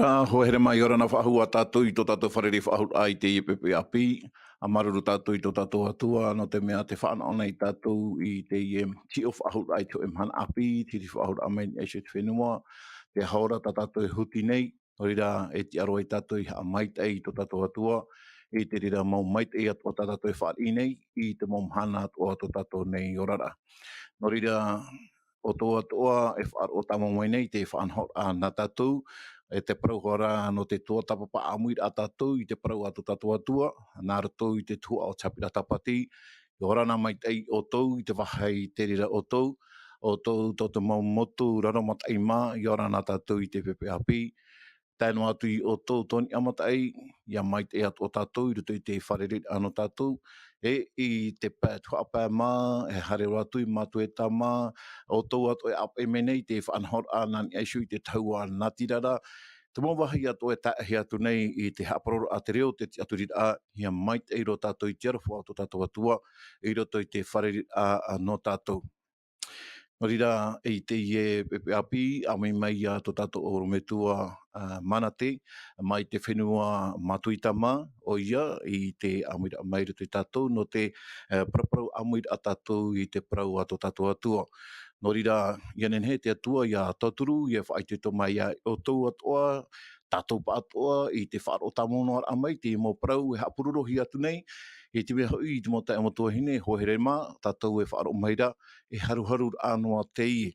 Ora hohere mai ora na whahua tātou I tō tātou wharere whahut ai te iepepe api. A maruru tātou I tō tātou atua no te mea te whaana ona I tātou I te ti o whahut ai tō emhana api, tiri whahut amen e se te whenua. Te haora tā tātou e huti nei, orira e ti aro I tātou I haa maita I tō tātou atua. I te rira mau maita I atua tā tātou e whaari nei, I te mau mhana atua tō tātou nei orara. No rira o tō atua e whaar o tamo mai nei te whaanhot a nā tātou. E te parau hora no te tuatapapa amuira a tātou I te parau atu tātou atua, nā ratou I te tua o tapira tapati, I horana mai tei o tau I te wahai te rira o tau tō te mau motu raramat ai mā, I horana tātou I te pepe api, tēnu atu I o tau tōni amatai, ia mai te atu o tātou, I ruto I te wharerit ano tātou, I te pēt whaapā mā, e hare ratu I mātu e tā mā, o tau atu e ap e menei, te whanhor a nani eishu I te taua natirara, te mau wahi atu e tāhi atu nei I te haparoro a te reo, te TIATURIRAA, ia mai te iro tātou I te arafu atu tātou atua, I roto I te wharerit a no tātou. Marira e teie pepe api, a mai a tō tātou o rometua manate, mai te whenua matuitama o ia I te amuira maira te tātou, no te praparau amuira a tātou I te parau a tō tātou atua. No rira, ia nenhe te atua ia tauturu, ia whaite tō mai o tau atua, tātou pa atua, I te whaaro tamono ar amai, te mo parau e hapurorohi atu nei, I te mea hui, I te mota e motua hine, hohere mā, tātou e whaaro maira, e haruharu anoa teie.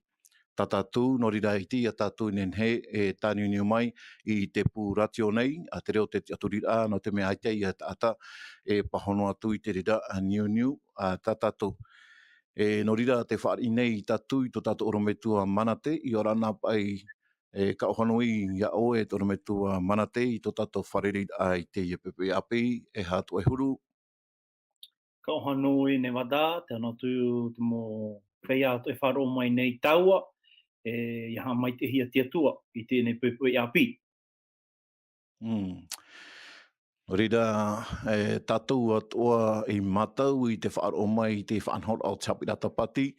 Tā tātou, no rira I te ia tātou nenhe e tāniuniu mai I te pūratio nei, a te reo te TIATURIRAA no te mea aitei a tāta, e pahono atu I te rira a niuniu a tā tātou. E no rira te whaari nei tātou I tō tātou orometua manate, I orana pai e ka ohanui ia oe tō orometua manate I tō tātou wharerit ai te iepepe api, e hātu e huru. Ka ohanui ne wada, te anatu te mo whea atu e wharo mai nei taua, e iaha mai te hia tiatua I tēnei pepe api. Rira tātou atua I matau I te whaaro mai I te whaanhor au tapira tapati,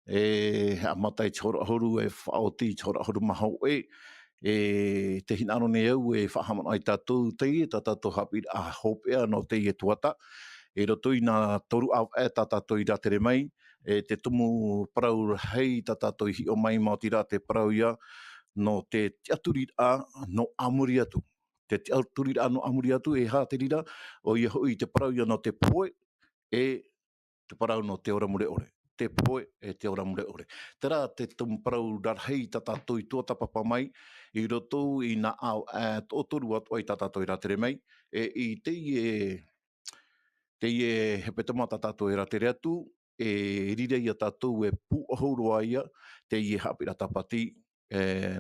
e amatai chora ahuru e whaoti chora ahuru Maha te hinano ne au e whahamana ai tātou teie, tā tātou haapiiraa a hopea no teie toata, e roto I nā toru au e tā tātou I ratere mai, e te tumu parau hei tā tātou I o mai mao tira te parau ia, no te TIATURIRAA no amuri atu. Te TIATURIRAA no amuri atu e hā te rira, o ia hui te parau ia no te POHE, e te parau no te ora mure ore. Te POHE e te ora mure ore. Tera te tumu parau rarhei tā tātou I tuatapapa mai, I roto I nā au tō toru atu ai tā tātou I ratere mai, e I teie hepetoma tā tātou E ratere atu, e rire ia tātou e pu ahuru ia, teie haapiiraa tapati,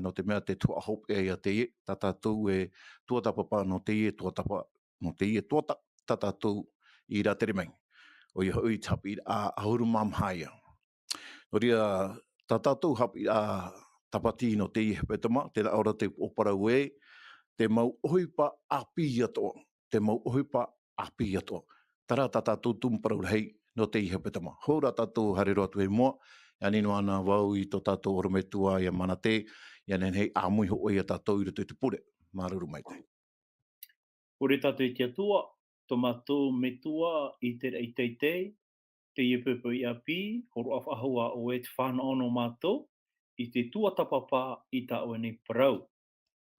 no te mea te tua hope ia teie, tā tātou e tuatapapa no teie tuatapa, no teie tuata, tā tātou I ratere mai. O ia hui haapiiraa Ahuru mamhaia. No ria, tā tātou haapiiraa tapati no teie hepetoma, tēnā ora te oparau e, te Mau Ohipa Api Atua, te Mau Ohipa Api Atua. Tara tā tātou tumparau hei no teie hepetoma. Hora tātou harero atu e mua, ia nino ana wau I tō tātou orometua ia manate, ia nenhei āmui ho ia tātou I roto I te pure. Maruru mai te. Pure tātou I te atua, tō mātou metua I te rei teitei, te iepepe api, horo awhahua o e te whāna ono mātou, I te tuatapapa I tā oe nei parau.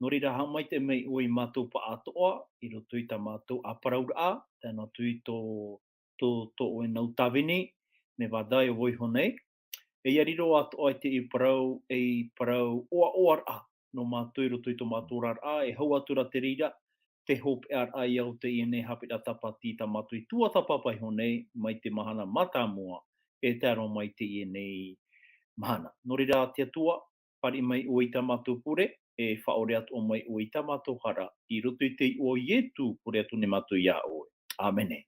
No rira ha mai te mei o I mātou pa atoa, I roto I tā mātou a paraura, tēnā tui tō oe nau tāwini, ne wādai o woiho nei. E iariro atoa I te I parau oa oara, no mātou I roto I tō mātou rara, e hau atura te rira, te hope ar ai au te I nei haapiiraa tapati tā mātou I tuatapapa iho nei, mai te mahana matamua, e te aro mai te I nei mahana. No rira te atua, pari mai o I tā mātou pure, e whaore atu o mai o I tā mātou hara, I roto I te o ietu pure atu ne mātou ia oe. Āmene.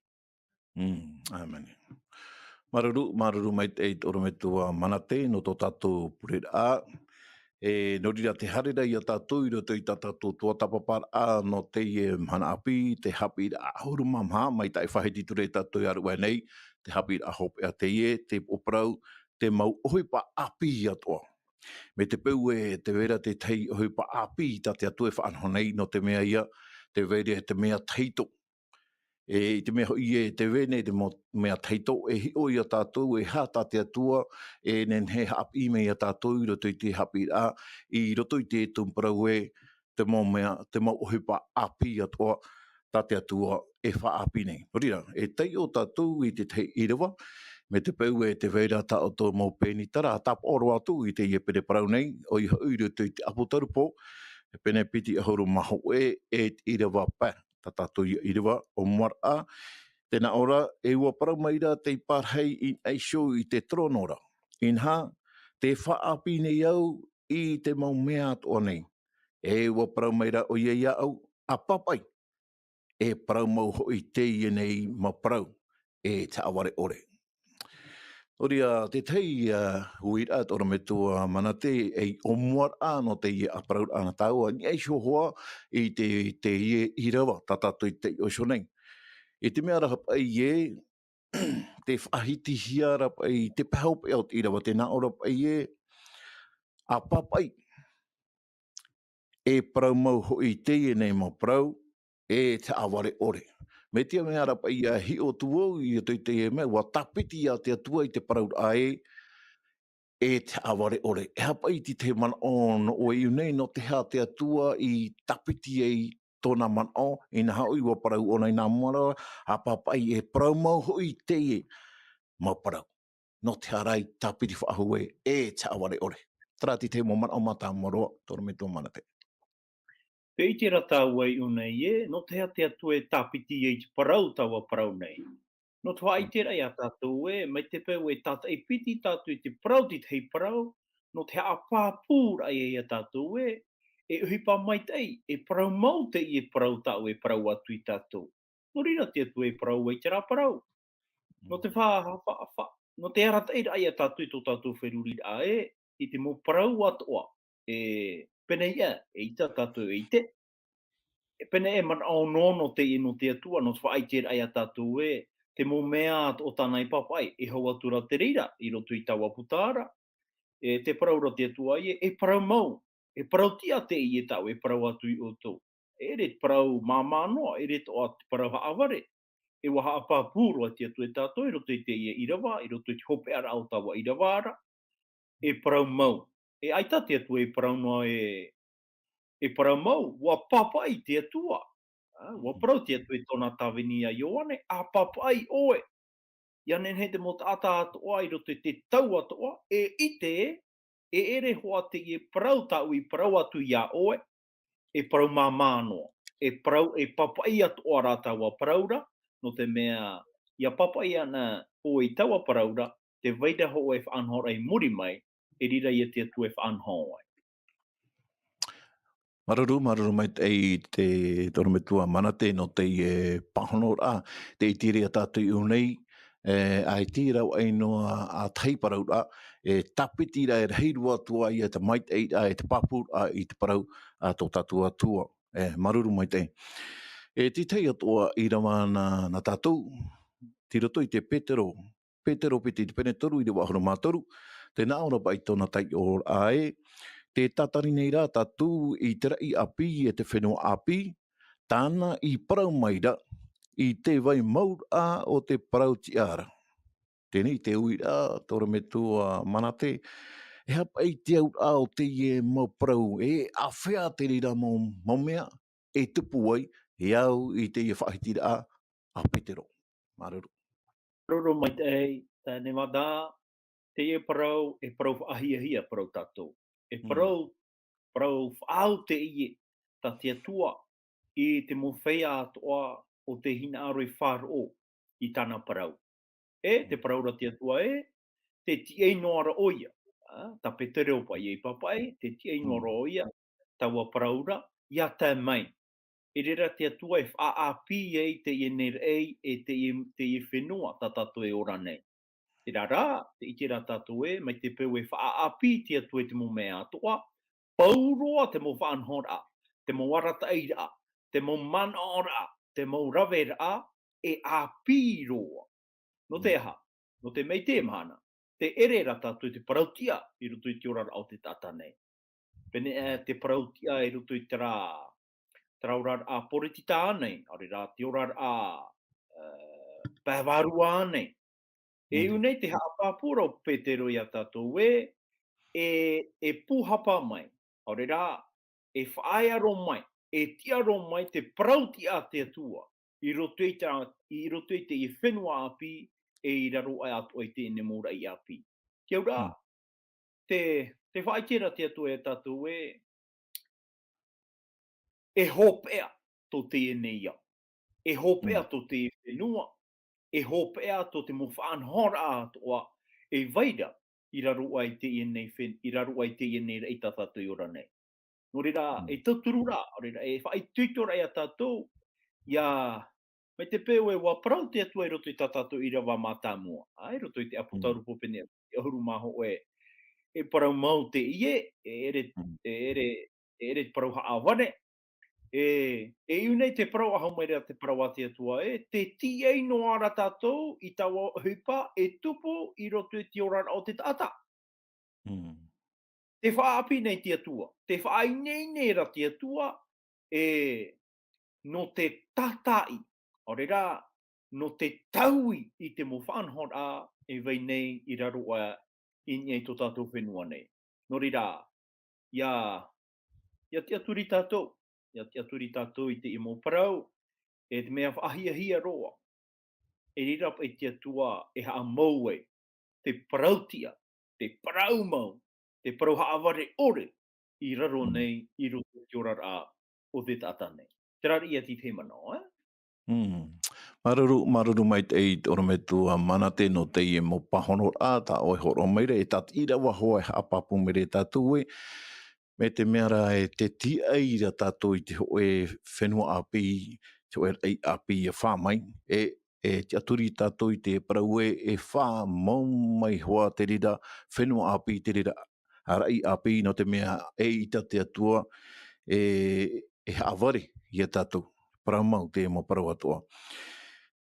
Āmene. Maruru mai te orometua manate no tō tātou POHE. E no rira te harera I a tātou I roto I tā tātou toatapaparaa no teie mhana api, te haapiiraa Ahuru Maha, mai tai whahiti ture tātou I aru nei, te haapiiraa hope a teie, te oparau, te Mau Ohipa Api Atua. Me te peu e te vera te Mau Ohipa Api ta te atu e whaanhonei no te mea ia, te vera te mea teito. I te mea hoi e te vene te mea teito e hi o ia tātou e hata te atua e nen he haapi me ia tātou i roto i te haapiiraa i roto i te tumparau e te mau Ohipa Api atua ta te atua e whaapi nei. Rira, e tei o tātou i te Irava me te peu e te veira ta o tō mau pēni tara tap oro atu i te iepere parau nei o i hau i roto i te Apokalupo e pene piti Ahuru Maha e Irava pa. Ta tātou i Irava o MURE tēnā ora e ua parau maira te parahi i aisho i te terono ora. Inaha, te faaapî nei au i te mau mea atoa nei. E ua parau maira o ia au a papai. E parau mau hoi teie nei ma parau e te haavare ore. Oria, te tei uira ora me tua manate e o MURE no te ia a parau ana taua ni aisho hoa i te Irava ta tātou i te oisho nei. E te mea raha pai e, te whahiti hiara pai, te pahaupe au te Irava, te nā ora pai e, a papai, e parau mau hoi teie nei mau parau, e te haavare ore. Me tia mea ra pai a hi o tuau i te teie mea, wa tapiti a te atua i te parau ae, e te haavare ore. E hapa i te man o no o iu nei no te hea te atua i tapiti ei tōna man o, i nā hau i wa parau o nei nā mara, a papai e parau mau hoi teie mau parau. No te harai tapiti whaahue e te haavare ore. Trati te mo man o mata moroa, tōra me tō mana te. Pei te rata wai unei e, no te te atu e tāpiti e te parau tawa parau nei. No te wai te rai a tātou e, mai te peu e tata e piti tātou e te parau ti te hei parau, no te a pāpūra e a tātou e uhipa mai tei, e parau mau te i e parau tau e parau atu i tātou. No rira te atu e parau e te rā parau. No te no te ara tei rai a tātou i tō tātou wheruri a i te mo parau atoa. Pene ia, e ita tātou e ite. Pene e man au nono te ino te atua, no te whaai ai a tātou te mo mea o tāna i papai, e hau atura te reira, i roto i taua putara, te paraura te atua e parau mau, e parau tia te i e tau, e parau atu i o tō. E re parau māmanoa, e re toa te parau haavare, e waha a pāpūro a te atu e tātou, i roto i te i Irava, i roto i te hope ara au tawa Iravara, e parau mau. E aita te atu e parau noa e parau mau, wa papai te atua. Wa parau te atu e tōna tāwini a Ioane, a papai oe. Ia nen he te mo tāta atoa i roto i te tau atoa, e ite e ere hoa te i parau tau i parau atu ia oe, e parau māmanoa. E parau e papai atoa rata wa paraura, no te mea ia papai ana o i taua paraura, te vaida ho e whaanhora i muri mai, e rira i te atu e whaanhora. Maruru mai te toro me tua manate no te pahonora, te itiri a tātou i unei, ai tira o ainoa a taiparau a, tapiti ra e reirua tua i te mait e te papur a i te parau a tō tātou atua. Maruru mai te. Ti tei atua i rawa na tātou, ti roto i te petero piti te pene toru i te wahuru mātoru, te naora pai tōna tai o ae, te tatari nei rā tātou i te rai api e te whenua api, tāna i parau maira i te vai maura o te parau tiara. Tēnei te ui rā, tōra me tua manate, e hapa i te au o te e mau parau, e a whea te rira mau mea, e tupu ai, e au i te e whahiti rā, a petero. Maruru. Roro mai te ei, tāne wadā, te e parau ahia parau tātou. E parau whaau te ie, ta te atua, i te mo whea atoa o te hina aro i whāro i tāna parau. Te paraura te atua te tiei noara oia. Ta petere opa i papai, te tiei noara oia, taua paraura, ia tā mai. E rera te atua e whaapî te i nerei e te i whenua ta tātou e ora nei. Te rara, te iti rā tātou mai te peu e whaapî te atua e te mo mea atoa, pauroa te mo whaanhora, te mo warataira, te mo manora, te mo ravera, e apīroa. No te aha, no te mei te mahana, te ere ra tātou te parautia I roto I te ora o te tata nei. Pene te parautia I roto I te rā, te raurar a poretita nei, ore rā te ora a pāwarua nei. E unei te haapapura o Petero I a tātou e pūhapa mai, ore rā, e whaaiaro mai, e tiaro mai te parautia te atua, I roto I te I whenua api, e I raro ai atu ai te mura I api. Kia ora, te whaikera te atua e tātou e hopea tō te nei ia. E hopea tō te whenua, e hopea tō te mowhaanhora atoa, e vaira I raro ai te I raro ai te nei rei tā tātou I ora nei. Nō reira, e tauturu rā, reira, e whai tuitora I a tātou, ia, me te pēo e wā parau te atua I roto I tā tātou Irava mātāmua. I roto I te Apokalupo pene, I Ahuru maho e parau mau te ie, e ere parau haavare, e iunei te parau aha mai rea te parau a te atua te teie no ara tātou I Mau Ohipa e tupu I roto I te ora o te tata. Te faaapî nei te atua, te whaai nei nei ra te atua, no te tatai, ore rā, no te taui I te mo whanhora e vei nei I raro a I nei tō tātou whenua nei. Nō reira, ia te aturi tātou, ia te aturi tātou I te imo parau, e te mea whaahia roa, e rirapa I te atua e haa mau e, te parautia, te parau mau, te parau haavare ore, I raro nei I roto te ora rā o te tata nei. Te rari ia ti te mana, Maruru mai te i ora me tua manate no te I mo pahono a ta o horo maira e tat Irava hoa e apapu mere tātou me te mea e te tia I ra tātou I te hoe whenua api, te hoe rei api e whā mai, e te aturi tātou I te parau e whā mau mai hoa te rira whenua api, te rira arai api no te mea e ita te atua e haavare I a tātou, parau mau te mo parau atua.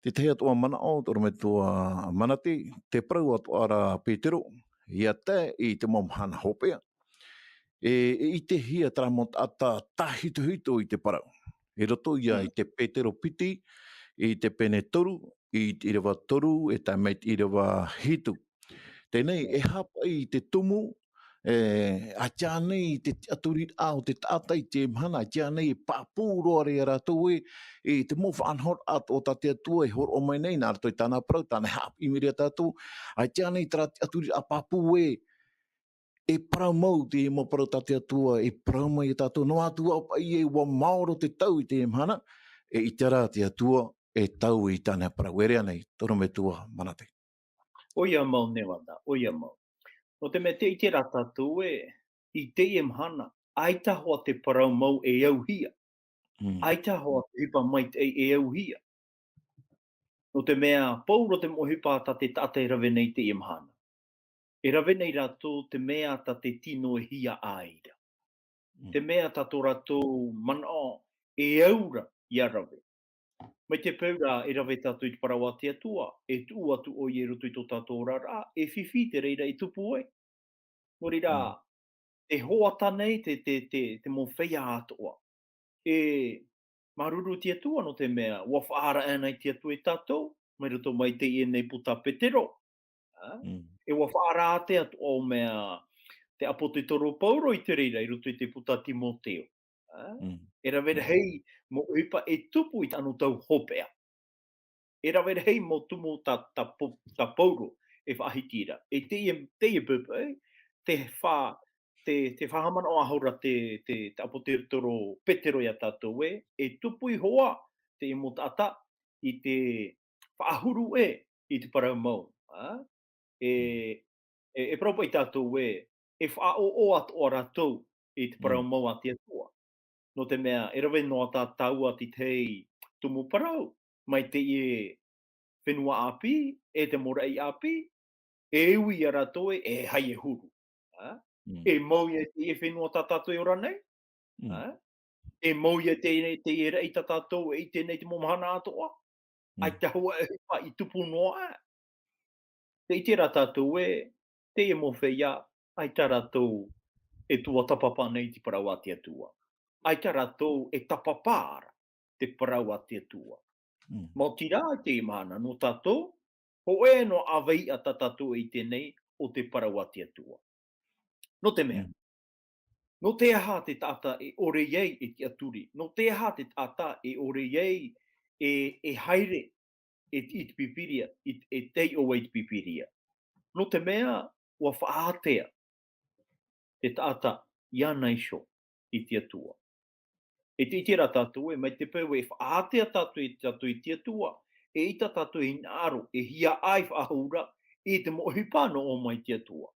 Te te atua mana o, toro me tua manate, te parau atua ara Petero, ia te I te momhana hopea. I te hia tara mo ata tahituhito I te parau. E roto ia I te Petero piti, I te pene toru, I te Irava toru, e tai mei te Irava hitu. Tenei e hapa I te tumu, a tia nei te TIATURIRAA o te tata I te mana, a tia nei e pāpūroa re ara tau te mo whaanhor ato o ta te atua e hor o mai nei, nā rato I tāna parau, tāna haapiiraa mire tātou, a tia nei tara TIATURIRAA pāpū e parau mau te mo parau ta te atua, e parau mai e tātou, no atua o pai e wa maoro te tau I te mana, e I tera te atua, e tau I tāna parau, e rea nei, toro me tua manate. Oia mau ne wanda, oia mau. No te me te I te rata tu I te mhana, aita hoa te parau mau e au hia. Aita hoa te hipa mai e au hia. No te mea, pauro te mohipa ta te tata e rave nei te mhana. E rave nei rato te mea ta te tino e hia aira. Te mea ta tō rato mana e aura I a rave. Mai te peura e rave tātou I te parau a te atua, e tu atu o I e rutu I tō tātou rara, e whiwhi te reira I tupu Nō reira, te hoata nei, te mo whea atoa. E maruru te atua no te mea, ua whaara anai te atua I tātou, mai roto mai te nei puta petero. E ua whaara te atua o mea, te apo te toro pauro I te reira, I roto I te puta Timoteo. E rawera hei, mo uipa e tupu I tanu tau hopea. E rawera hei mo tumu ta pauro e whaahitira. E teie pupu, te whahamana o ahora te apo te toro petero I a tātou e tupu I hoa te I motata I te whaahuru I te parau mau. E propa I tātou e whaao o atu o rātou I te parau mau a te atua. No te mea, e rawe noa tā taua ti tei tumu parau, mai te whenua api, e te morai api, e ui a rātou e hai e huru. E mau e te whenua tā tātou I ora nei. E mau e te rei tā tātou e te nei te momahana atoa. Ai te hua e pa I tupu noa. Te iti rā tātou teie mo whea, ai taratou e tuatapapa nei te parau a te atua. Ai taratou e tapapara te parau a te atua. Mo tira te mana no tatou, ho e no awai a tatou i tenei o te parau a te atua. No te mea. No te aha te tata e ore iei e te aturi. No te aha te tata e ore iei e haere e te pipiria, e te o e te pipiria. No te mea, ua whaatea te tata ia naisho i te atua. E te itira tātou e mai te peu e whaatea tātou i te atua, e ita tātou i ngāro, e hia ai whaahura, e te mohipa no o mai te atua.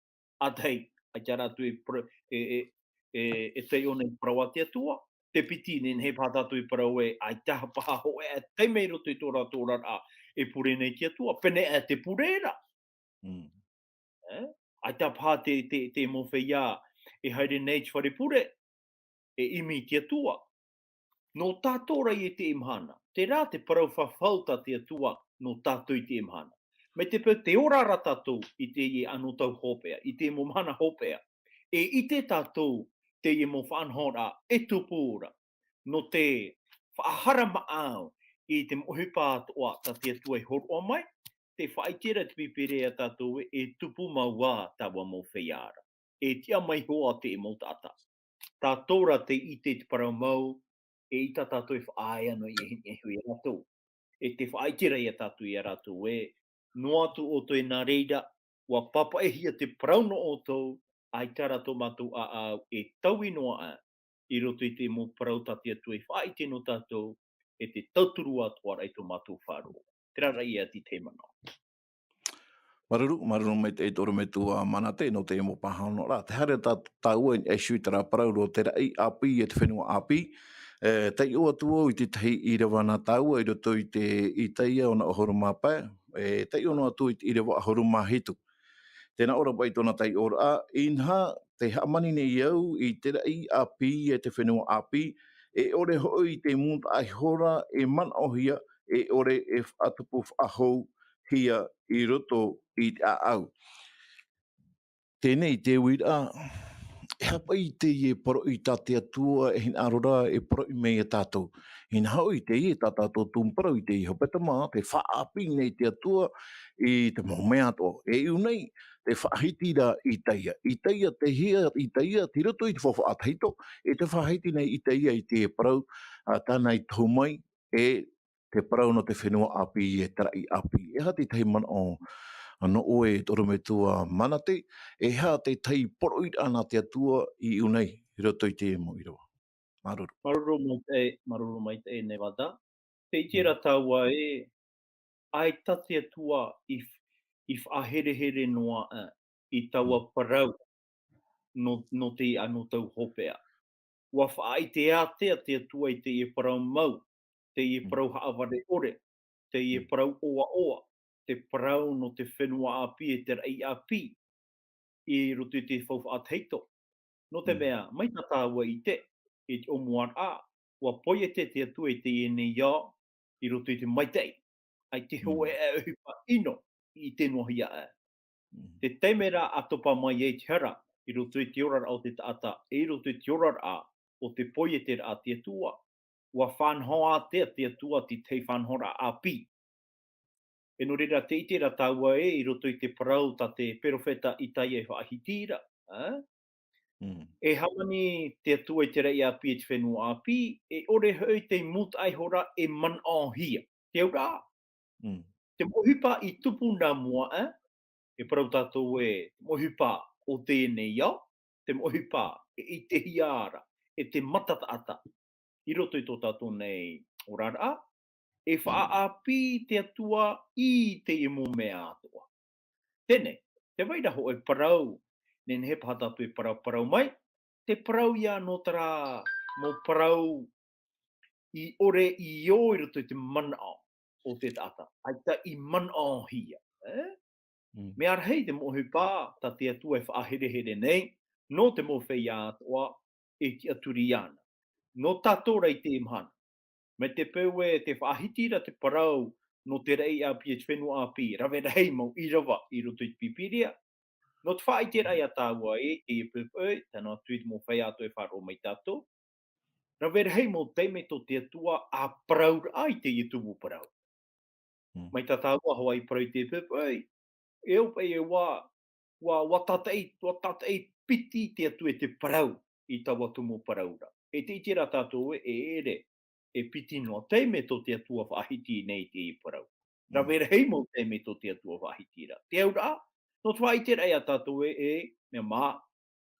A tei, a te rātou e te one prawa te atua, te piti nen he pātātou i parau e ai taha paha ho e te mei roto i tōra tōra a e pure nei te atua, pene e te purera. Ai tā pā te mowhia e haere nei te whare pure, e imi te atua. No tātou rai e te imhana. Te rā te parau whawhauta te atua no tātou i te imhana. Me te pau te ora ara tātou i te ie anu tau hopea, i te momana hopea. E i te tātou te ie mo whanhora e tupura. No te whaahara maau i te mohipa atoa ta te atua i horo mai. Te whaitira te pipere a tātou e tupu maua tawa mo whiara. E tia mai hoa te e mo tata. Tātou ra te i te parau mau, e ita tātou e whaai ano i e hui rātou. E te whaitira i a tātou i a rātou e, no atu o toi nā reira, wa papa e hia te parauno o tau, ai tā rātou mātou a au, e tau inoa a, i roto i te mo parau tātou atu e whaite no tātou, e te tauturu atua rai tō mātou whāro. Tera rai a ti te mana. Maruru mai te toro me tua mana te no te mo pahano la. Te hare ta tau e shui tara parau ro te rai api e te whenua api. Tei o atua i te tei Irava na tau e roto i te teie o na Ahuru mapa. Tei o no atua i te Irava Ahuru mahitu. Tēnā ora pai tōna tei ora a Inaha te hamani nei au i te rai api e te whenua api. E ore hoi te mūta ai hora e man ohia e ore e whatupu whahou hia i roto i te au. Tēnei te wira, e hapa i te ie paro i tā te atua e hin arora e paro i mei a tātou. Hin hau i te ie tā tātou tūmparo i te i hepetoma, te faaapî nei te atua i te momea ato. E iu nei, te whaahitira i teie. I teie te hia, i teie ti roto i te whawha atahito, e te whaahiti nei i teie i te parau tāna i tōmai e te parau no te whenua api e tara i api. E hati tei mana o ano oe toro me tua manate, e hea te tei poroit ana te atua i unei, i roto i te emo i roa. Maruru. Maruru mai te e nevada. Te itira taua e, ai tate atua i whaherehere noa i taua parau no te anu tau hopea. Ua whaai te atea te atua i te i parau mau, te i parau haavare ore, te i parau oa oa, te parau no te whenua api e te rei api i roto i te whauwha ateito. No te mea, mai ta tāua i te omuar a, ua poie te atua i te i nei ia, i roto i te maitei. Ai te hoe e uhipa ino i te nohia e. Te teimera atopa mai e te hera, i roto i te orar au te taata, i roto i te orar a, o te poie te a te atua. Ua whanhoa te atua ti te whanhora a pi. E no reira te itera taua e, i roto i te parau ta te perofeta i tai e whaahitira. E hamani te atua i te rei a pi e te whenua a pi, e ore hoi te mut aihora e man ahia. Te aura. Te mohipa i tupu nā mua, e parau tātou e mohipa o tēnei ia, te mohipa i te hiara, e te matataata, i roto i tō tātou nei orara, e whaapî te atua i te imu mea atua. Tēnei, te waira ho e parau, nen he paha tātou e parau mai, te parau ia no tara mo parau i ore i o i roto i te mana o te tata. Ai ta i mana hia. Me ar hei te mohipa ta te atua e whaaherehere nei, no te mowhia atua e te aturiana. No tātou rei te imhana. Me te peu e te whaahitira te parau no te rei a pi e te whenua a pi, rawe rei mau Irava i roto i te pipiria. No te whaai tera ia tāua te pupui, tana tuit mo whai atu e wharo mai tato. Ra vera hei mo teime to te atua a parau ai te i tumu parau. Mai ta tāua hoa i parau te pupui, e upa e wa tatai piti te atu e te parau i tawa tumu paraura. E te itira tātou e ere, e piti noa teime to te atua whaahiti nei te i parau. Ra vera hei mo teime to te atua whaahitira. Te aura, no te whaitira e a tātou me Maha,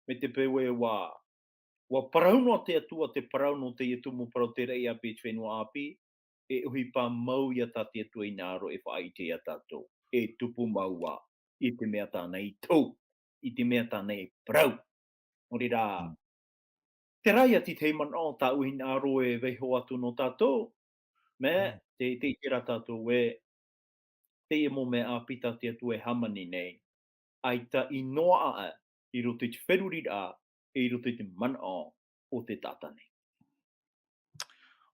me te pewe wa parau noa te atua te parau no te i tumu parau te rei api te whenua api, e uhipa mau ia tā te atua i nāro e whaite a tātou. E tupu maua i te mea tānei tau, i te mea tānei parau. Ori rā, te rai ati te iman o tā uhi nāro e veiho atu no tātou, me te itira tātou e te e mo mea apita te atua e hamani nei, ai ta i noa a i roto i te wherurira e i roto i te mana o te tātane.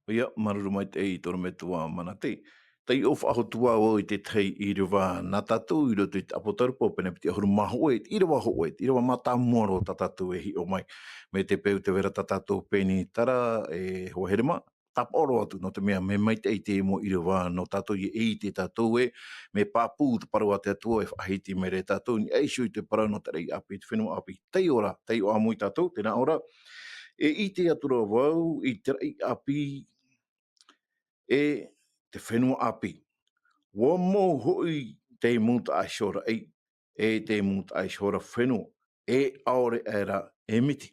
Ia, maruru mai te ei toro me tua mana te. Tei o whaahotua o i te tei Irava nā tatou i roto i te Apokalupo pene piti Ahuru Maha oet, Irava ho oet, Irava mata muaro ta tatou e hi o mai. Me te peu te vera ta tatou peni tara e hoa herema, tap oro atu no te mea me mai te ei te mo Irava no tatou i ei te tatou e, me pāpū te parua te atua e whaahiti me re tatou ni eishu i te parau no te rei api, te whenua api. Tei ora, tei o amui tatou, tēnā ora, e i te atura wau, i te rei api, e te whenua api. Wa mō hoi te muta aishora ei, e te muta aishora whenua, e aore era e miti.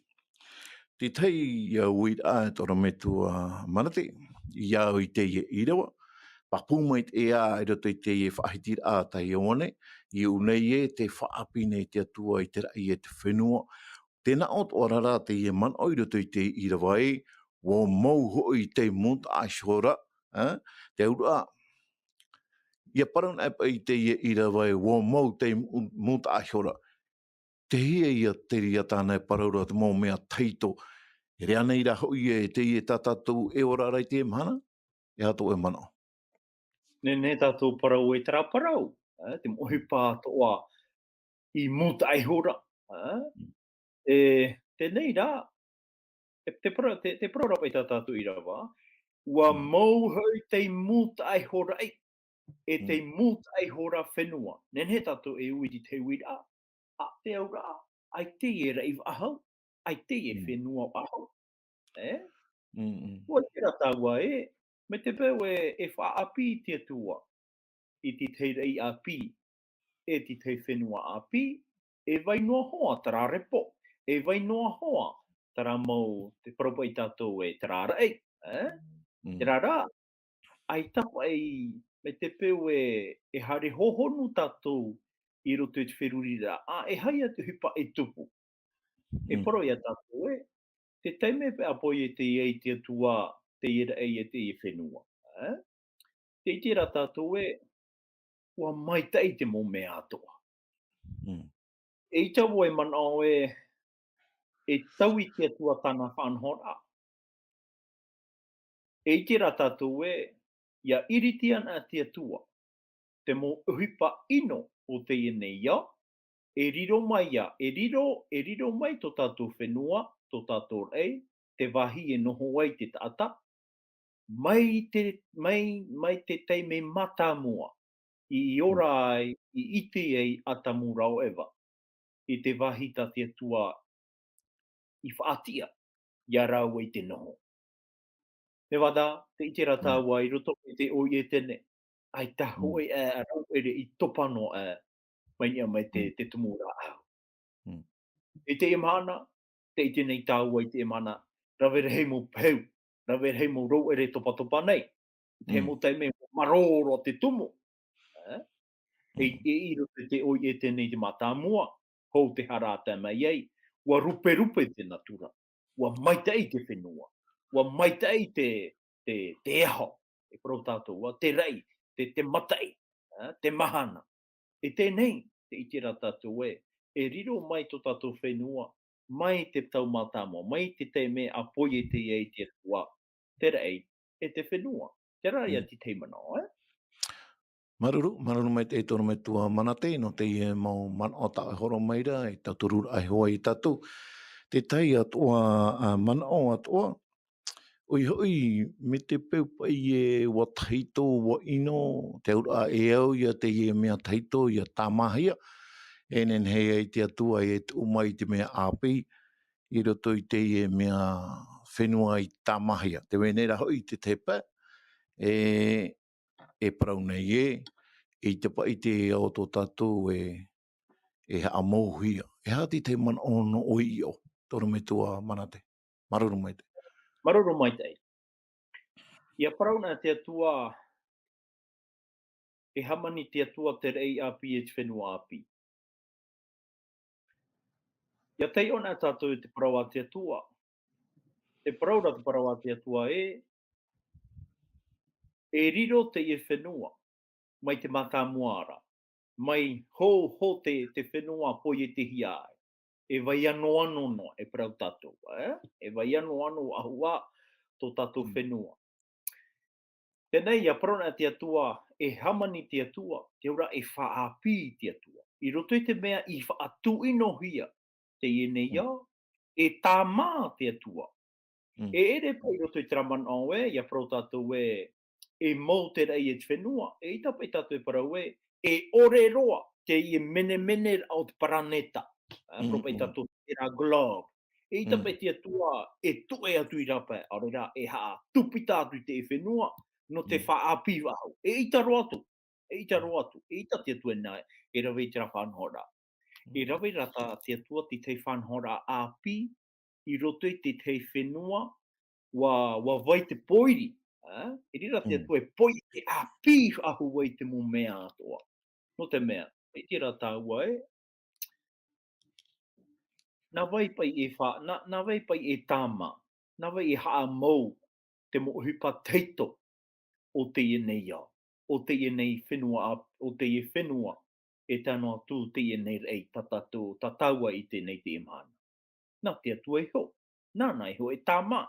Te tei ia uid a tora me tua manate, ia i te ie irawa, pa pūmait e a i roto i te ie whaahitir a tai one, i unei e te whaapi nei te atua i te rai e te whenua. Tēnā ot o rara te ie man o i roto i te irawa e, wa mō hoi te muta aishora, te urua, ia parau na e te ia Irava e wā mau te muta ahora. Te hia ia te ria tāna e parau rā te mau mea teito. E rea nei ra hoi e te ia tātou e ora rai te mana, e hato e mana. Ne tātou parau e tera parau, te mohi pātoa i muta ai hora. E tenei rā, te parau rapa i tā tātou i rawa, wa mau hoi te muta ai hora ei, e te muta ai hora whenua. Nene tātou e ui di te uira, a te au rā, ai te e rei ahau, ai te e whenua ahau. Ua tira tāua e, me te peu e whaaapī te atua, i te te rei api, e te te whenua api, e vai noa hoa tara repo, e vai noa hoa tara mau te parapa i tātou e tara rei. Tira rā, ai tapa e me te peu e hare hohonu tātou i roto i te wherurira, a e hai atu hipa e tupu. E poro ia tātou e, te teime pe apoi e te iei te atua, te ira e te i whenua. Te itira tātou e, ua mai tei te mo mea atoa. E i tau e mana o e tau i te atua tana whanhora. E i tira tātou e, ia iritian a te atua, te mo uhipa ino o te nei ia, e riro mai ia, e riro mai to tātou whenua, to tātou rei, te wahi e noho ai te tata, mai te teime mata mua, i ora ai, i iti ei atamu rau ewa, i te wahi ta te atua i whaatia, ia rau i te noho. Me wada, te itira tāua i roto i te oi e tene, ai ta hoi a rau ere i topano a mai nia mai te tumu rā au. I te imana, te iti nei tāua i te imana, rawere hei mo peu, rawere hei mo rau ere topa nei, te mo te me maroro te tumu. E i roto te oi e tēnei te mātāmua, hou te harata mai ei, ua rupe te natura, ua maitei te whenua, ua maitei te eho, e pro tātou, ua te rei, te matai, te mahana. E tēnei, te itira tātou e riro mai to tātou whenua, mai te tau mātāmua, mai te me apoi e te ei te ua, te rei, e te whenua. Te rai ati te mana, Maruru mai te tono me tua manate no te ie mau man o ta horo maira e taturura ai hoa i tatu. Te tai atua man o atua. Oi, me te peu pai e wa taito wa ino, te ura e au ia te ie mea taito ia tamahia. E nen hei ai te atua e te umai te mea api, i roto i te ie mea whenua i tamahia. Te wenera hoi te tepa, e parau nei e te pa i te o tō tātou e amohia. E hati te man ono o i o, toro me tua manate. Maruru mai te. Maroro mai tei. Ia parauna te atua, e hamani te atua te rei api e te whenua api. Ia tei ona tātou te parau a te atua. Te paraura te parau a te atua e riro te e whenua, mai te mata muara, mai ho te whenua po i te hiai. E vai ano no e parau tātou. E vai ano ahua tō tātou whenua. Tenei, a parona te atua, e hamani te atua, te ora e faaapî te atua. I roto i te mea i faatu ino hia, te ienei au, e tā mā te atua. E ere pai roto i traman au ia parau tātou e mau te rei e te whenua, e ita pai tātou e parau e ore roa te i mene au te paraneta. Parau pai tātou te rā globe. E ita pai te atua e tue atu i rapa, aurera e haa tupita atu te e whenua, no te whaapî wahau. E ita roa atu. E ita roa atu. E ita te atua nai, e rawe te ra whanhora. E rawe rata te atua te te whanhora api, i roto i te te whenua, wa vai te poiri. E rira te atua e poi te api ahu wai te mo mea atoa. No te mea. E tira tāua na vai pai e na vai pai e tāma. Na vai e haa mau te Mau Ohipa teito o te nei au. O te nei whenua, o te whenua e tano atu te nei rei tataua i te nei te imana. Nā te atua e ho. Nā nai ho e tāma.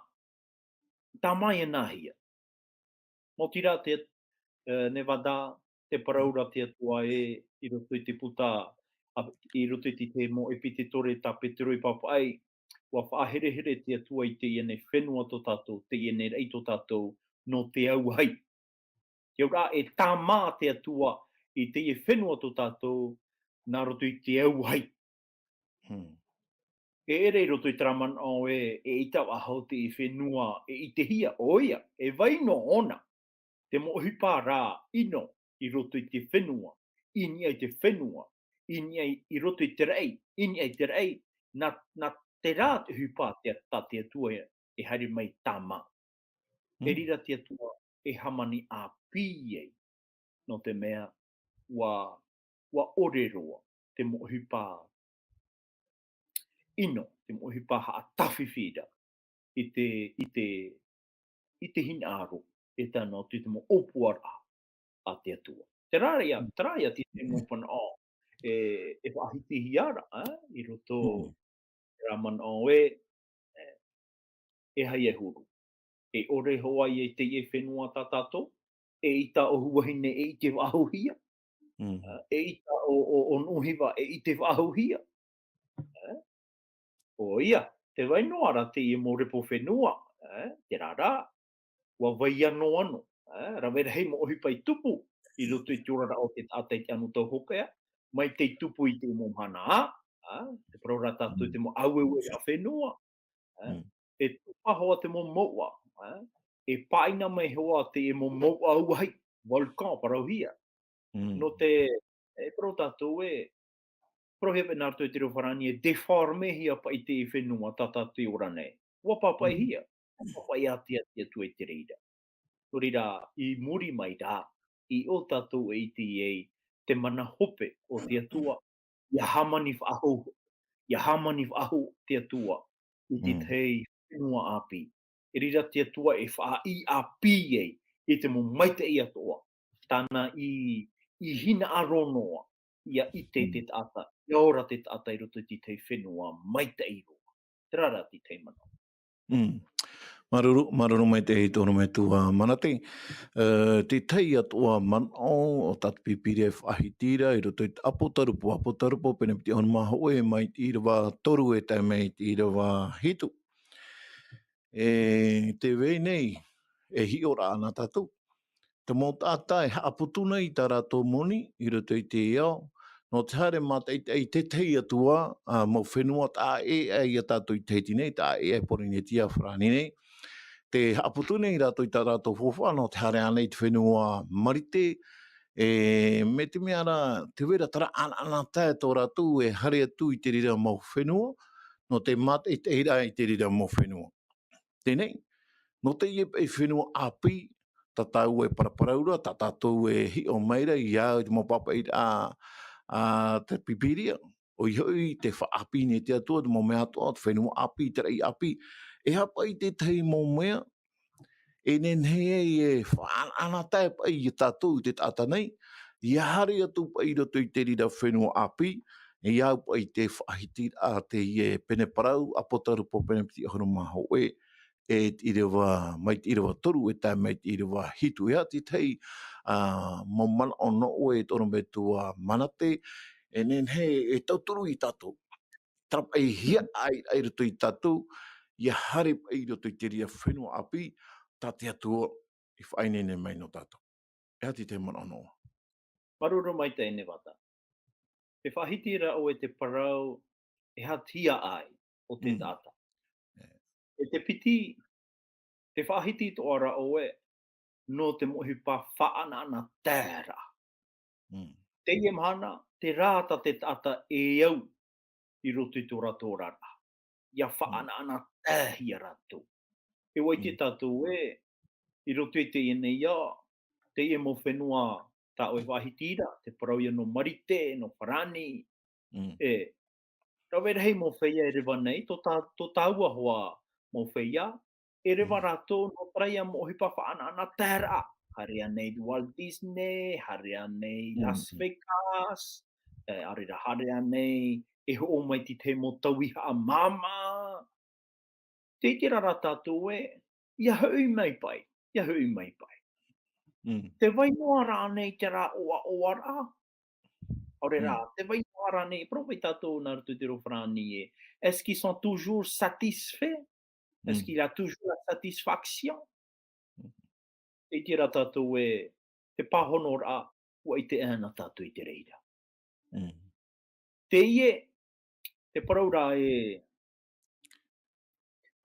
Tāma e nahia. Mo tira te Nevada, te paraura te atua i roto i te puta, i roto i te mo e pite tore ta peteroi papai, wa whaaherehere te atua i te iene whenua tō tātou, te iene rei tō tātou, no te au hai. Te ora e tā mā te atua i te ie whenua tō tātou, nā roto i te au hai. E ere i roto i traman o e ita ahau te i whenua, e i te hia oia, e vai no ona. Te Mau Ohipa rā ino i roto i te whenua, ini ai te whenua, ini ai i roto i te rei, ini ai te rei, na te rā te hupa te atua e haere mai tāma. E rira te atua e hamani a pīei, no te mea wa ore roa te Mau Ohipa ino, te Mau Ohipa haa tawhiwhira i te hinaro e tano te mo opuara a te atua. Te rāia ti te mopana o, e whaahiti hiara, i roto raman o e hai e huru. E ore hoa i e te e whenua tā tātou, e ita o huahine e i te whahuhia, e ita o nuhiwa e i te whahuhia. O ia, te wainoara te i mo repo whenua, te rārā, wa vai ano, rawera hei Mau Ohipa i tupu, i roto i tūrara o te tātai te anu tau hokea, mai te tupu i te mo hana te parora tātou te mo auewe a whenua, e tupa hoa te mo moua, e paina mai hoa te e mo moua auhai, volcan parauhia, no te, e parau tātou prohepe nā rātou i te reo wharani e deforme hia pa i te i whenua tātou i ora nei. Wa papai hia, wa papai atia tu e te reira. Rira i muri mai rā, i o tātou e te mana hope o te atua, ia hamani whaahu te atua, i te tei whenua api. E rira te atua e wha i api e te mo maite i atoa, tāna i hina aronoa, ia i te tata, i ora te tata i roto i te tei whenua maite i roa. Te rara ti te mana. Maruru mai te tonu me tua manate. Te tei atua manao o tatu pipiri e whahitira i roto i te apotarupo pene piti honu maha oe mai te Irava toru e tai mai te Irava hitu. E te wei nei e hi ora ana tatu. Te mō tātai haaputuna i tā rātou moni i roto i te iao. No te hare mata i te tei atua mo whenua tā e a tātou i te nei, tā e porinetia whrani nei. Te haaputune i rātou i tā rātou whowha, no te hare ana i te whenua marite, me te mea rā, te wera tara ana tae tō rātou e hare atu i te rira mau whenua, no te mata i te hira i te rira mau whenua. Tēnei, no te iep e whenua api, ta tau e paraparaura, ta tātou e hi o maira i au i te mau papai te pipiria, o i hoi te whaapi ne te atua, te mau mea atua, te whenua api, te rei api, e hapa i te tei mau mea, e nenhei e whaana tae pai i tātou i te tata nei, i hare atu pai roto i te rira whenua api, e iau pai te whahiti a te ie pene parau, apotarupo pene piti ahuru maha oe, e Irava, mai te Irava toru e tai mai te Irava hitu. Ea te tei mo mana o no oe tono me tua manate, e nenhei e tauturu i tātou. Trapa e hia ai roto i tātou, i hare pai roto i te ria whenua api, tā te atua i whainene mai no tātou. Ea te mana o noa. Maruru mai tēne wata. Te whahitira o e te parau e hatia ai o te tata. E te piti, te whahiti to ara o e, no te mohipa whaana ana tēra. Teie mana, te rāta te tata e au i roto i tō rato rara. Ia whaana ana tēhia rato. E wai te tātou e, i roto i te ene ia, te ie mo whenua tā o e wahitira, te parau ia no marite, no parani, e, rawera hei mo whaia e rewa nei, tō tāua hoa mo whaia, e rewa rato no praia mo hipa whaana ana tēra. Harea nei Walt Disney, harea nei Las Vegas, arira harea nei, e ho o mai ti te mo tauiha a mama. Te tira rā tātou e, ia hui mai pai, ia hui mai pai. Te wainoa rā nei te rā oa rā. Ore rā, te wainoa rā nei, pro mai tātou nā rutu te rofrani e, est-ce qu'ils sont toujours satisfaits? Est-ce qu'il y a toujours la satisfaction? Te tira tātou e, te pahono rā, ua i te ēna tātou i te reira. Teie, te parau rā e,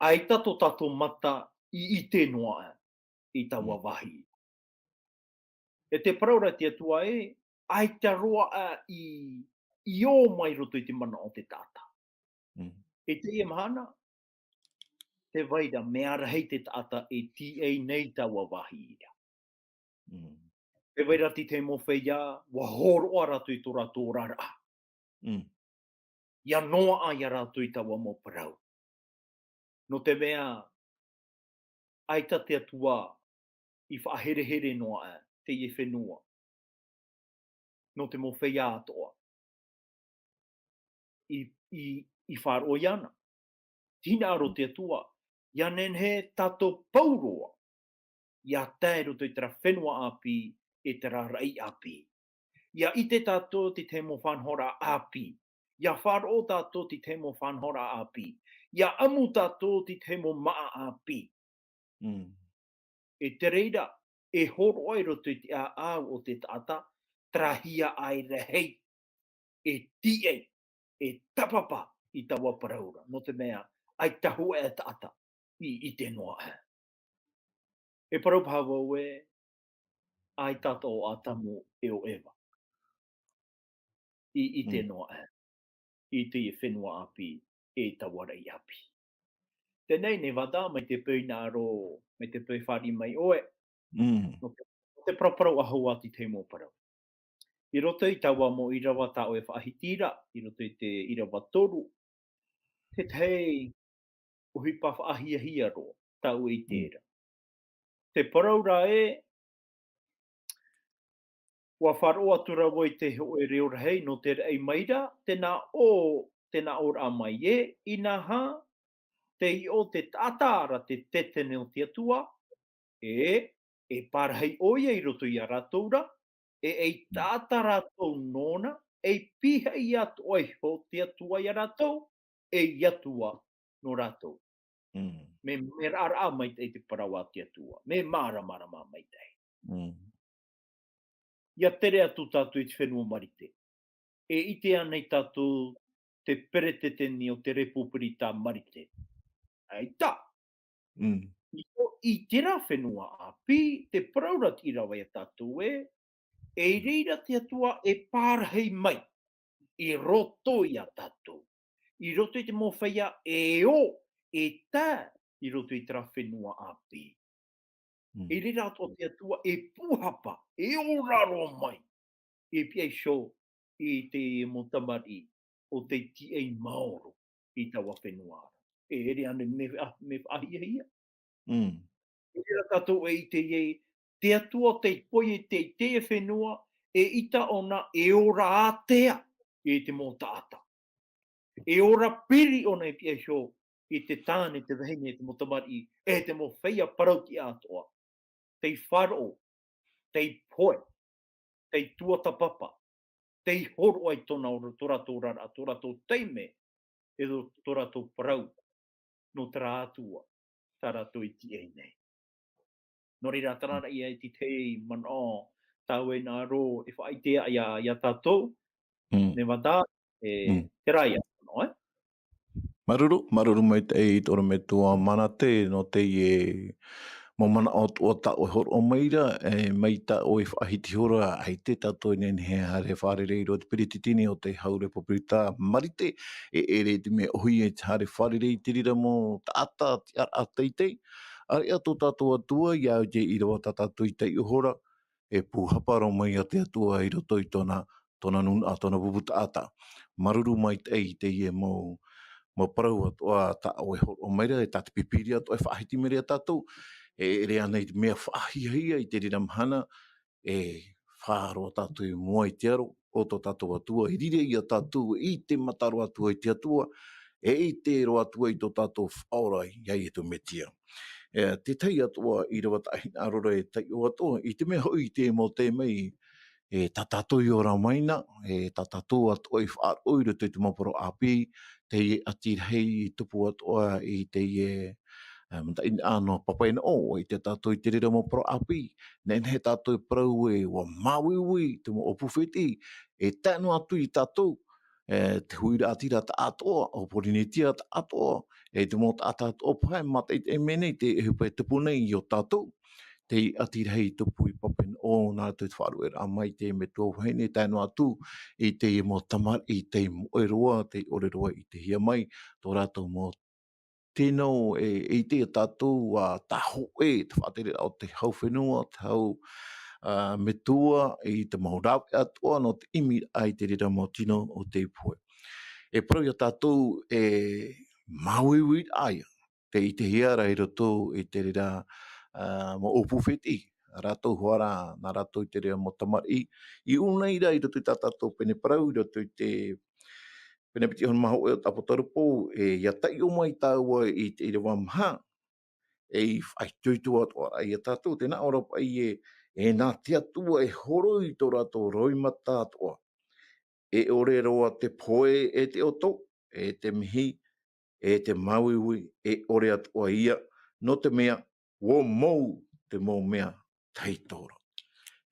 ai tato tato mata i te noa i taua wahi. E te paraura te atua e, ai te roa i o mai roto i te mana o te tata. E te e mahana, te vaida me ara hei te tata e TA nei taua wahi ira. E vaida ti te mo whaia, wa horo a ratu i tō rato rara. Ia noa a ia ratu i taua mo parau. No te mea, ai ta te atua i whaahere noa te ie whenua. No te mo whaia atoa. I whāro iana. Tina aro te atua. Ia nen he tato pauroa. Ia tae roto i tera whenua api e tera rai api. Ia i te tato ti te mo whanhora api. Ia whāro tato ti te mo whanhora api. Ia amu tato ti te mo maa api. E te reira, e horo ai roto i te au o te tata, trahia ai rehei. E tie, e tapapa i taua paraura. No te mea, ai tahu e tata i te noa e. E parau pahawa ue, ai tata o atamu e o ewa. I te noa e. I te whenua api e taua rei api. Tenei ne wada mai te pui nāro, mai te pui whari mai oe. No te praparau ahu ati te mō parau. I roto i taua mo Irava tā o e whaahitira, i roto i te Irava toru, te tei Ohipa whaahia ro, tau i tēra. Te parau rā e, ua wharoa tura woi te ho e reo rehei no te rei maira, tēnā o rā mai e, Inaha, te i o te tātāra te tetene o te atua, e parahi oia i roto i a ratoura, ei tāta ratou nona, piha i atu ai ho te atua i a ratou, i atua no ratou. Me rara mai te parau a te atua. Me mara mai te. Ia tere atu tātou i te whenua marite. E ite anei tātou te pereteteni o te repupurita marite. Ai tā. I te rā whenua api, te paraurat Irava ia tātou e reira te atua e pārhei mai. I roto i a tātou. I roto i te mowhaia e tā i roto i te rā whenua api. E reira ato te atua e puhapa, e oraro mai. E pia show i te motamari o te tie maoro i tawa whenua. E ere ane me ahia ia. E reira tātou e i te atua te poie te teie whenua e ita ona e ora atea i te mō tāta. E ora piri ona e pia show i te tāne te vahine te motamari e te mō whaia parau ki atoa. Te wharo, te poe, te tuatapapa, te horo ai tona o toratou rara, toratou teime, e toratou parau, no tera atua, taratou i ti ei nei. No reira tarara ia i ti tei man o, tau e nā rō, e whaitea ia tātou, ne wata, te rai no, Maruru mai te i toro me tua mana te no te i mo mana o tuata o horo o maira mai ta o e whaahiti hora ai te tato i nene he hare wharere i ro te pirititini o te haure popurita marite ere te me ohi e te hare wharere i tirira mo taata ti ar a teitei ari ato tato atua i au te i roa tatato i te uhora e puhaparo mai a te atua i roto i tona nuna a tona bubuta ata maruru mai te i te i e mo parau atoa ta o e horo o maira e tata pipiri atoa e whaahiti mere a tatou e rea nei mea whaahia i te rira mahana e whaaro tatou i mua i te aro o to tatou atua i rire i a tatou i te mataro atua i te atua e i te ro atua i to tatou whaorai iai e tu metia. Te tei atua i rawa tahina arora e tei o atua i te mea hoi te mo te mei e tatatou i ora maina, e tatatou atua i whaaro i roto i te maparo api, te ie atirhei i tupu atua i te ie mata in ano papai na o i te tatou i te rira mo pro api, nen he tatou i parau e wa mawiwi te mo opufeti, e tanu atu i tatou, te huira atira ta atoa, o porinetia ta atoa, e te mo ta atoa pai, mata i te menei te e hupai tupu nei i o tatou, te i atira hei tupu i papai na o nā tui te wharu e rā mai te me tō hene tanu atu, i te i mo tamar, i te i mo eroa, te i ore roa i te hia mai, tō rātou mo tino e te tatou a taho te whatere o te hau whenua, te hau metua i te maurau atua no te imi ai te rira mo tino o te poe. E parau i a tatou e mauiwi aia, te i te hiara i roto i te rira mo opufeti, ratou hoara, nā ratou i te rira mo tamari, i una ira i roto i tā tatou pene parau, i roto i te pena piti hon maho e o Apokalupo e ia tai o mai tāua i te Irava Maha e i whai tuitua atua i a tātou tēnā ora pai e nā te atua e horo i tō rātou roi mata atua e ore roa te poe e te oto e te mihi e te mauiwi e ore atua ia no te mea wo mou te mou mea teitoro.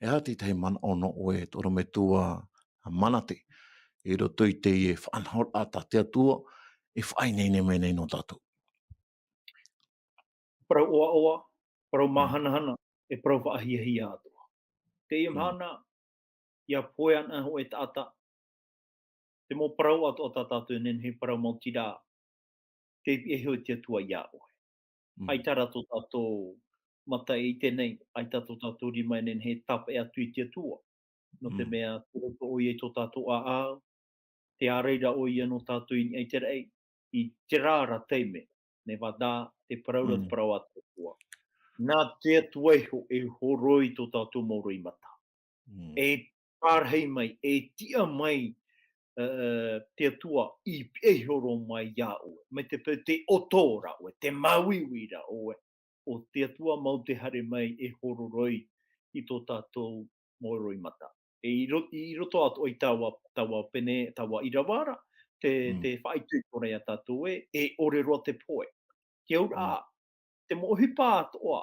E hati tei mana ono oe toro me tua manate e roto i te e whanhor ata te atua, e whai nei ne me nei no tātou. Parau oa oa, parau mahanahana, e parau whaahia atua. Te i mhana, ia poe ana ho e tata, te mō parau atua tātou nen he parau mau tira, te e hoi te atua ia oe. Ai tara tō tātou mata i tenei, ai tātou tātou rima nen he tapa e atu i te atua. No te mea, te roto o i e tō tātou a au, te areira o ia no tātou i ei te rei, i te rāra teime, ne wada te paraura te parau atu atua. Nā te atua e horoi tō tātou mauro i mata. E pārhei mai, e tia mai te atua I peihoro mai ia oe. Me te pe te otora oe, te mauiwira oe. O te atua mau te hare mai e hororoi I tō tātou moroi mata. I roto atu i tawa pene, tawa Iravara, te whaitui kore a tātou e ore roa te poe. Ke ura te mohipa atoa,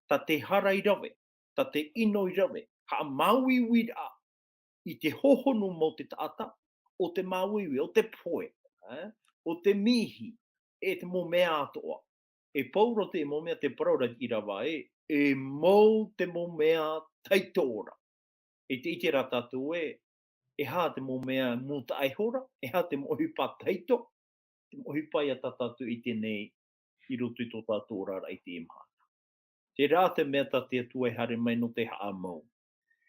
ta te hara I rawe, ta te ino I rawe, ha mauiwira I te hohonu mo te taata, o te mauiwi, o te poe, o te mihi, e te mo mea atoa. E pauro te mo mea te paraura I rawa e mau te mo mea taitora. E te ite rā tātou e hā te mo mea mūta aihora, e hā te mo hipa taito, te mo hipa ia tā tātou I te nei I roto I tō tātou rara I te Maha. Te rā te mea tā te atua e hare mai no te haa mau.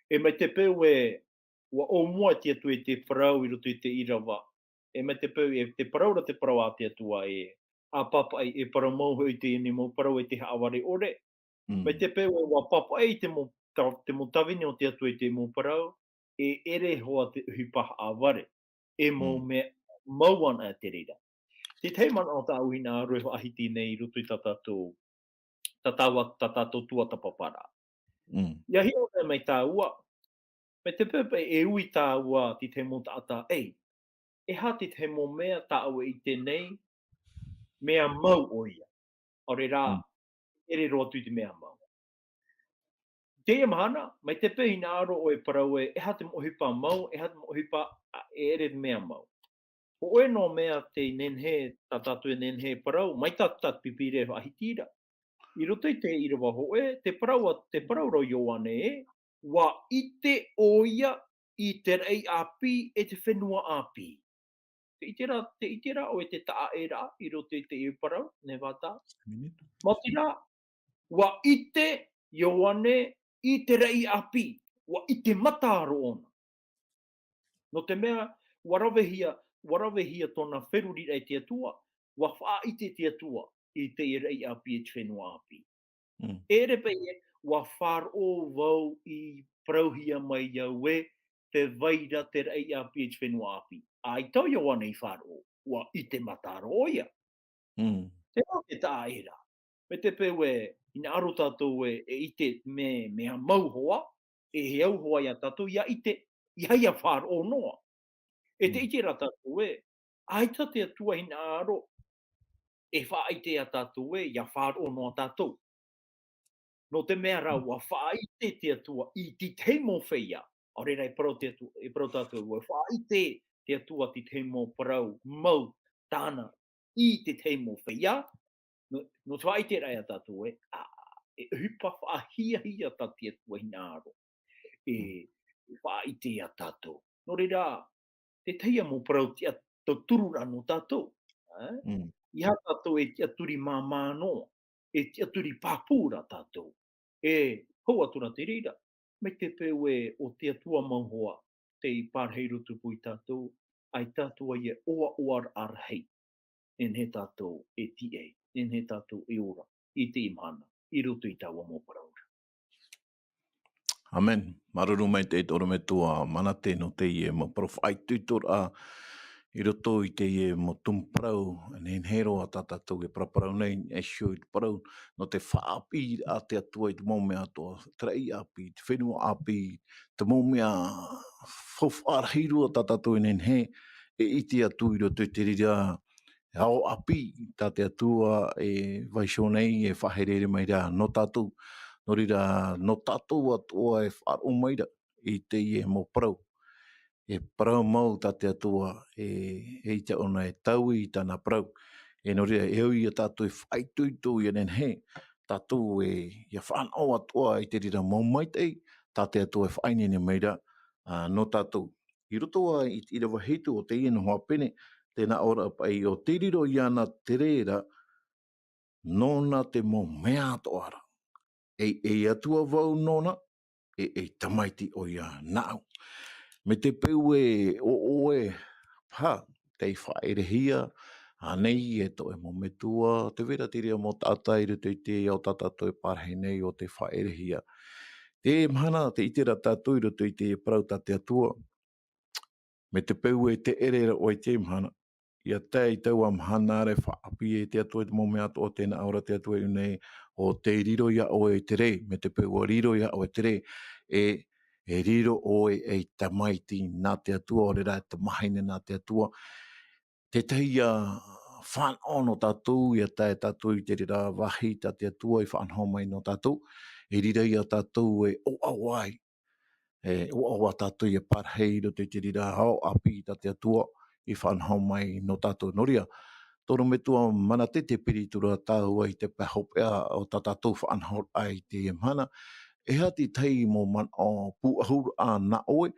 E mai te peu wa o mua te atua I te Parau I roto I te Irava. E mai te peu te paraura te parau a te atua a papai e parau mau hui te ini mo parau e te haavare ore. Mai te peu wa papai te mo tawini o te atua I te mo parau e ere hoa te hipa haavare. E mo me mau ana te rira. Te teimana o tā uina aru e ahiti nei I roto I tātou tuatapaparaa. Ia hi o mai tā ua. Me te pepe e ui tā ua ti te mo taata, e ha ti te mo mea tā ua I te nei, mea mau o ia. Ore rā, ere roa tu te mea mau. Teie mahana, mai te pe ina aro o e parau e ha te mohipa mau, e ha te mohipa e ere mea mau. O e no mea te nenhe, tā tātou e nenhe parau, mai tātat pipire ahitira. I roto I te Irava hoe, te parau rau ioane wa ite oia I te rei api e te whenua api. Te itera o e te taa e rā, I roto I te iparau, ne wata. Mati rā, wa ite ioane I te rei api, wa ite mataro ona. No te mea, warawehia tona wherurira I te atua, wa wha ite te atua I te rei api e te whenua api. Ere pe wa wharo vau I prauhia mai iau te vaira te rei api e te whenua api. Ai tau iau ana I wharo, wa I te mataro oia. Te rā te tā era. Me te peu ina aro tātou e ite mea mau hoa, e he au hoa ia tātou, ia ite, ia ia wharo noa. E te ite rā tātou ai ta te atua ina aro, e whaite a tātou ia wharo noa tātou. No te mea rau, wa whaite te atua I ti teimo whaia. Ore rei parau tātou, wa whaite te atua ti teimo parau mau tāna I te teimo whaia. No te whaite rei a tātou e hupa whaahia ta te atua hina aro. E whaite a tātou. No reira, te teia mo parau te TIATURIRAA no tātou. Iha tātou e tiaturi māmāno, e tiaturi pāpūra tātou. E hou atuna te rira, me te peu o te atua mauhoa, te I pārhei rutu pui tātou, ai tātua I oa oar arhei. En he tātou e tie, en he tātou e ora, I te imana, I rutu I taua mō paraura. Amen. Maruru mai te toro me tua mana te no teie mo profai tuitor a I roto I teie mo tumprau nen hero a tātou e praparau nei e shio I parau no te faaapî a te atua I te maume atoa trai api, te whenua api, te maume a whawharhiru a tātou e nen he e iti atu I roto I te rira ao api tā te atua e vaisho nei e whaherere mai rā no tātou no rira no tātou atua e wharo maira I teie mo parau. E parau mau tā te atua e te ona e tau I tāna parau. E no rea e hui a tātou e whaituitu I anen he. Tātou e ia whanau atua I te rira mau maitei. Tā te atua e whainene meira no tātou. I roto a I Irava hitu o te ienu hoa pene. Tēnā ora pai o te riro I ana te reira. Nona te mo mea atoara. E atua vau nona. E tamaiti o ia nau. Me te peu o pa, te whaerehia, anei e to e mo metua, te vera tiria mo tata I ruto I te au tata to e parahi nei o te whaerehia. Te mahana, te itera tātou I ruto I te parau ta te atua, Me te peu e te ere o i te imhana. Ia te i tau am hana re whaapi e te atua te mome atu o tēnā aura te atua i nei o te riro ia o e te re, me te peu o riro ia o e te re, e riro o e tamaiti nā te atua o rera e te mahine nā te atua. Te teia whanono tātou ia tae tātou i te rira wahi tā te atua i whanho mai no tātou. E rira ia tātou e o awai. O awa tātou i e parahi ro te rira hao api tā te atua i whanho mai no tātou noria. Toro me tua mana te piri tura tāua i te pahopea o tātou whanho ai te mana. E hati tei mo man o pu ahuru a na oe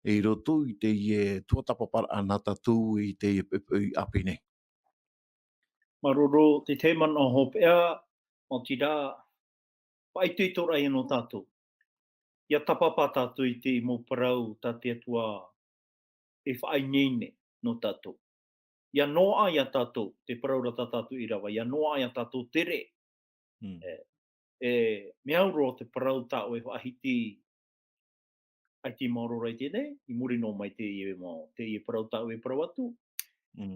e roto i te tuatapaparaa nā tātou i te pepei api nei. Maroro, te teiman o hopea, o tira, pai tui tora i no tātou. Ia tapapa tātou i te mo parau tā te atua e whaai nene no tātou. Ia noa ia tātou, te parau rata tātou Irava, ia noa ia tātou tere. Me auro te parau tāu e whaahiti ai ti mauro rai tēnei, i muri no mai te ie parau tāu e parau atu.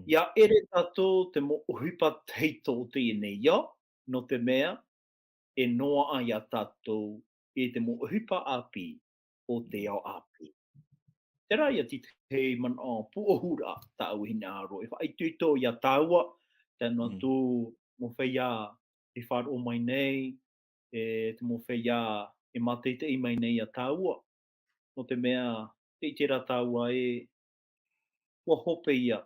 Ia ere tātou te Mau Ohipa Teito o te nei ia, no te mea, e noa ia tātou e te Mau Ohipa Api o te ao api. Tera ia ti te man o puohura tāu hina aro. E whaai tuito ia tāua, tēnā tū mo whaia e whāro mai nei, te mo whaia e mateitei mai nei ia tāua. No te mea, te tera tāua e ua hope ia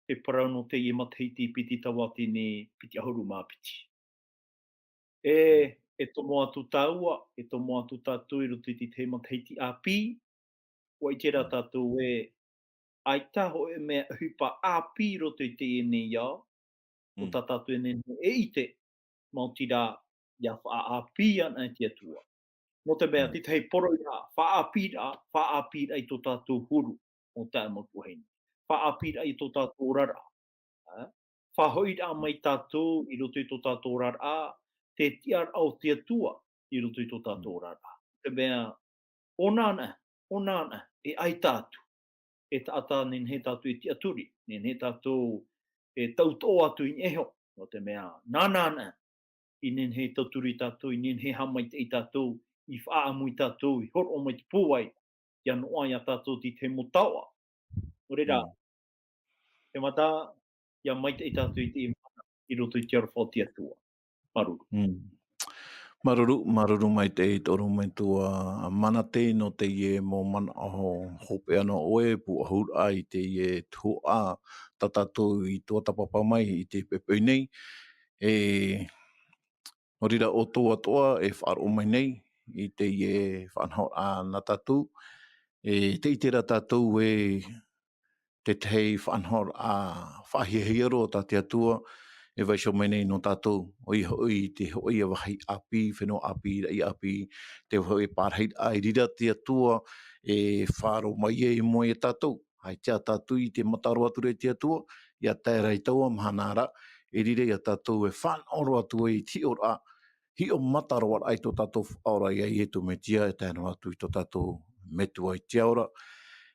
e parau no te i mateiti piti tawa tine piti ahuru māpiti. E tomo atu tāua, e tomo atu tātou i roto i te mateiti api, ua i tera tātou e ai taho e mea hipa api roto i te ene ia, o tā tātou ene e ite, mau tira ia faaapî ana i te atua. No te mea, tei poro ia, faaapîra i tō tātou huru, o tā makuheni. Faaapîra i tō tātou rara. Whahoira mai tātou i roto i tō tātou rara, te tiar au te atua i roto i tō tātou rara. Te mea, onana, e ai tātou. E tātā nen he tātou i tiaturi, nen he tātou e tautō atu i eho, no te mea, nānana, i nen he tauturi tātou, i nen he hamai te i tātou, i whaamui tātou, i horo mai te pūwai, i anoa ia tātou ti te motawa. O reira, te mata, ia mai te i tātou i te imana, i roto i te arwhau te atua. Maruru. Maruru mai te i toru mai tua mana te no te ie mo mana aho hope ana oe pu ahur ai te ie tua tatatou i toatapapa mai i te pepei nei. No rira o tō atoa e whaaro mai nei i te ie whanhau a na tatou. Te i tera tatou te tei whanhau a whahihiaro ta te atua e waiso mai nei no tātou o i hoi te hoi a wahi api, whenua api, rai api, te hoi parahi ai rira te atua e whāro mai e mo e tātou. Hai tia tātou i te mataro atu re te atua, ia tērei taua mahanara, e rire ia tātou e whanoro atu e ti ora, hi o mataro ai tō tātou whaora ia i etu me tia e tēnā atu i tō tātou metua i tia ora,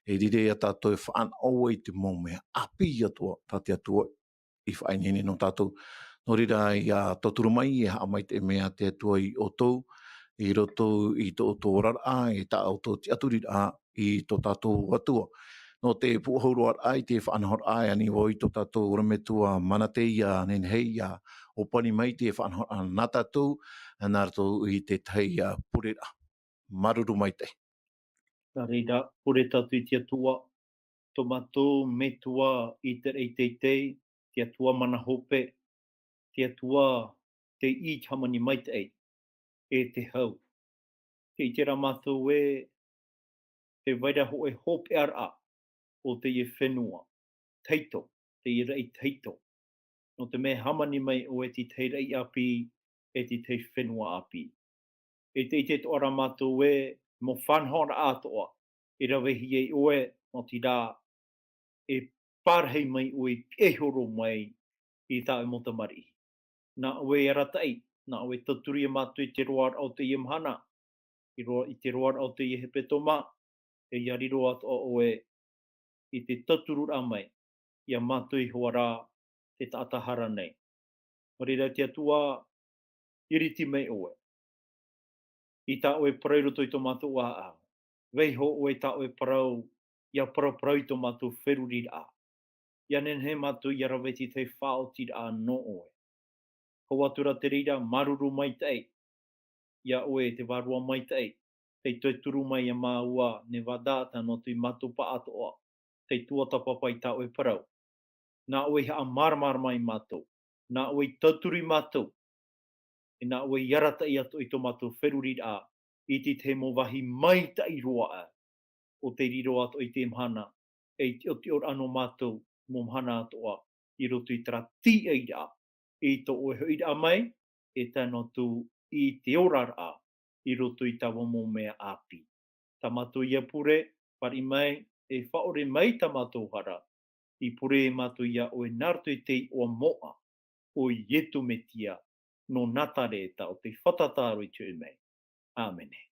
e rire ia tātou e whanau i te mōmea api atua, tā te atua, i whainene no tātou. No rira i a toturu mai e haa mai te mea te atua i otou, i roto i tō rara e tā auto te aturira i tō tātou atua. No te puahauru ai te whanahor ai ani o i tō tātou rametua mana te ia nen hei ia o pani mai te whanahor a nā tātou, nā tātou i te tei a purera. Maruru mai te. Nā reira, pure tātou i te atua, tomatou metua i te rei teitei, te atua mana hope, te atua te i tamani mai te ei, e te hau. Te i tera mātou te waira ho e hope ara o te i whenua, teito, te i rei teito. No te me hamani mai o e ti te rei api, e ti te whenua api. E te i te ora mātou mo whanhora atoa, e rawehi e oe, mo ti rā, e parhei mai o e ehoro mai i tā e motamari. Nā oe e ratai, nā oe taturi e mātou i te roar au te imhana, i te roar au te hepetoma, e iariro atoa oe i te taturura mai, ia mātui hoa rā te taatahara nei. O reira te atua, iriti mai oe. I tā oe parau roto i tō mātou a. Veiho oe tā oe parau, ia parau i tō mātou wherurira. Ia nen he mātou i araweti te whaotira no oe. Ho atura te reira maruru mai tei. Ia oe te warua mai tei. Tei tui mai a māua ne wadata no tui mātou pa atoa. Tei tuatapapa i tā oe parau. Nā oe haa marmar mai mātou. Nā oe tauturi mātou. E nā oe iarata i ato i tō mātou wherurira. I te mo wahi mai tai roa a. O te riro ato i te mhana. E te o ano mātou mo mhana atoa. I roto i tara ti eira. I tō oe hoira mai. E tano tū i te orara. I roto i tawa mo mea api. Ta mātou ia pure. Pari mai. E whaore mai ta mātou hara. I pure e mātou ia oe nartu i te o moa. O ietu metia. No natare ta o te whatatāro i tū mei. Āmene.